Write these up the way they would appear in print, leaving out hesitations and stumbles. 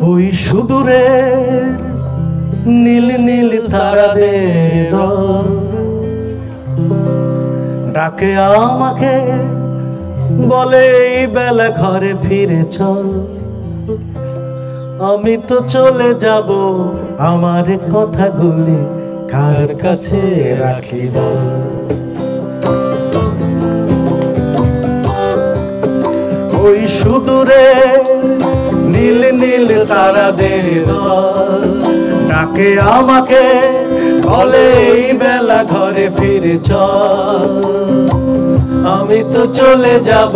ওই সুদূরে নীল নীল তারাদের ডাকে আমাকে, বলে এই বেলা ঘরে ফিরে চল। আমি তো চলে যাব, আমার কথাগুলি কার কাছে রাখি বল। ওই সুদূরে নীল নীল তারাদের দল ডাকে আমাকে, বলে এই বেলা ঘরে ফিরে চল। আমি তো চলে যাব,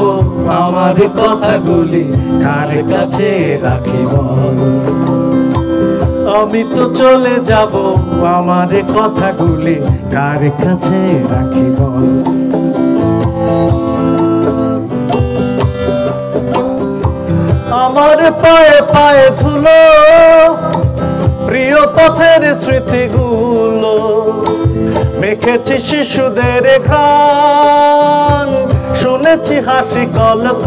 আমার কথাগুলি কার কাছে রাখি বল। আমি তো চলে যাব, আমার কথাগুলি কার কাছে রাখি বল। আমার পায়ে পায়ে ধুলো প্রিয় পথের স্মৃতিগুলো, মেখেছি শিশুদের ঘ্রাণ, শুনেছি হাসি কলক।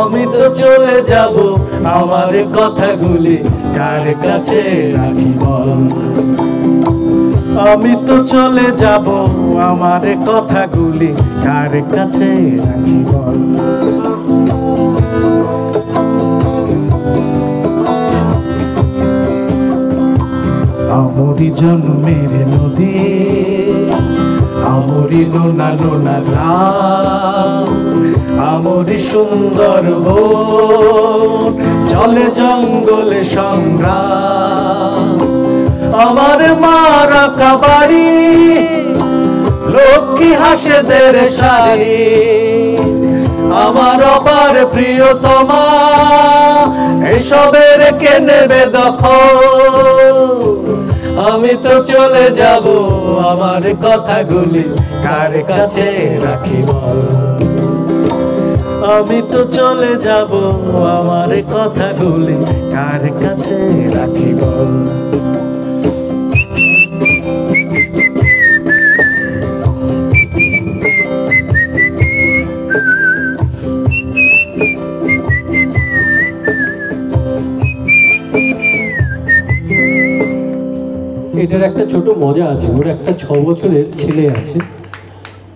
আমি তো চলে যাব, আমার কথাগুলি কার কাছে রাখি বল। আমি তো চলে যাব, আমার কথাগুলি কার কাছে রাখি বল। আমরি জন্মের নদী, আমরি নোনা নোনা গ্রাম, আমরি সুন্দর বন, চলে জঙ্গলে সংগ্রাম। আমার মা রাখা বাড়ি, লক্ষ্মী হাসেদের শাড়ি, আমার অপার প্রিয়তমা, এসবের কে নেবে দখল। আমি তো চলে যাব, আমার কথাগুলি কার কাছে রাখি বল। আমি তো চলে যাব, আমার কথাগুলি কার কাছে রাখি বল। এটার একটা ছোট মজা আছে, ওর একটা 6 বছরের ছেলে আছে।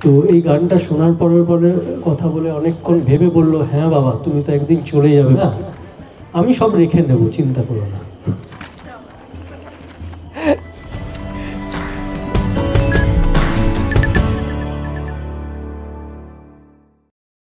তো এই গানটা শোনার পরে কথা বলে অনেকক্ষণ ভেবে বললো, হ্যাঁ বাবা তুমি তো একদিন চলে যাবে না, আমি সব রেখে নেবো, চিন্তা করো না।